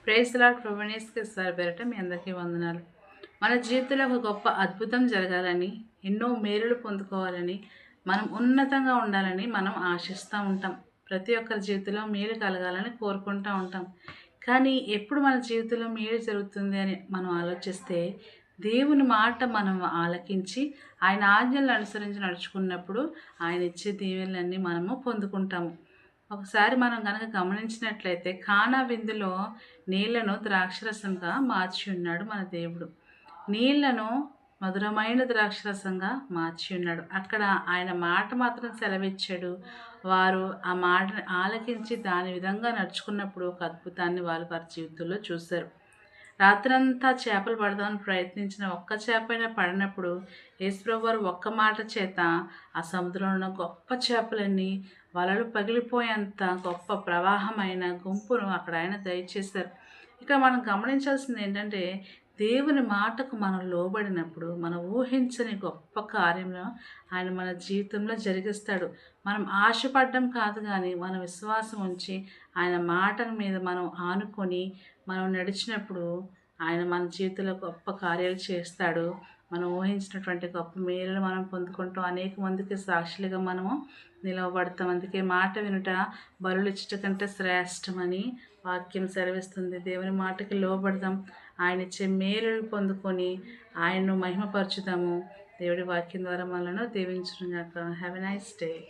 Praise the lord. ప్రభునేస్కి sir పేరట మీ అందరికీ వందనాలు. మన జీవితంలో ఒక గొప్ప అద్భుతం జరగాలని, ఎన్నో మేలులు పొందుకోవాలని, మనం ఉన్నతంగా ఉండాలని మనం ఆశిస్తూ ఉంటాం. ప్రతి ఒక్కరి జీవితంలో మేలు కలగాలని కోరుకుంటూ ఉంటాం. కానీ ఎప్పుడు మన జీవితంలో మేలు జరుగుతుంది అని మనం ఆలోచిస్తే, దేవుని మాట మనం ఆలకించి, ఆయన ఆజ్ఞలను అనుసరించి నడుచుకున్నప్పుడు ఆయన ఇచ్చే దీవెనలన్నీ మనము పొందుకుంటాము. ఒకసారి మనం గనక గమనించినట్లయితే కానా విందులో నీళ్లను ద్రాక్షరసంగా మార్చి ఉన్నాడు మన దేవుడు. నీళ్లను మధురమైన ద్రాక్షరసంగా మార్చి ఉన్నాడు. అక్కడ ఆయన మాట మాత్రం సెలవిచ్చాడు. వారు ఆ మాటని ఆలకించి దాని విధంగా నడుచుకున్నప్పుడు ఒక అద్భుతాన్ని వారి జీవితంలో చూశారు. రాత్రంతా చేపలు పడదామని ప్రయత్నించిన ఒక్క చేపైనా పడినప్పుడు యేసుప్రభు వారు ఒక్క మాట చేత ఆ సముద్రంలో ఉన్న గొప్ప చేపలన్నీ వలలు పగిలిపోయేంత గొప్ప ప్రవాహమైన గుంపును అక్కడ ఆయన దయచేశారు. ఇక మనం గమనించాల్సింది ఏంటంటే, దేవుని మాటకు మనం లోబడినప్పుడు మనం ఊహించని గొప్ప కార్యంలో ఆయన మన జీవితంలో జరిగిస్తాడు. మనం ఆశపడ్డం కాదు కానీ మన విశ్వాసం ఉంచి ఆయన మాటల మీద మనం ఆనుకొని మనం నడిచినప్పుడు ఆయన మన జీవితంలో గొప్ప కార్యాలు చేస్తాడు. మనం ఊహించినటువంటి గొప్ప మేలులు మనం పొందుకుంటాం. అనేక మందికి సాక్షులుగా మనము నిలవబడతాం. అందుకే మాట వినుట బలులు ఇచ్చుట కంటే శ్రేష్టమని వాక్యం సెలవిస్తుంది. దేవుని మాటకి లోబడదాం. ఆయన ఇచ్చే మేలులు పొందుకొని ఆయన్ను మహిమపరచుదాము. దేవుడి వాక్యం ద్వారా మనలను దీవించును గాక. Have a nice day.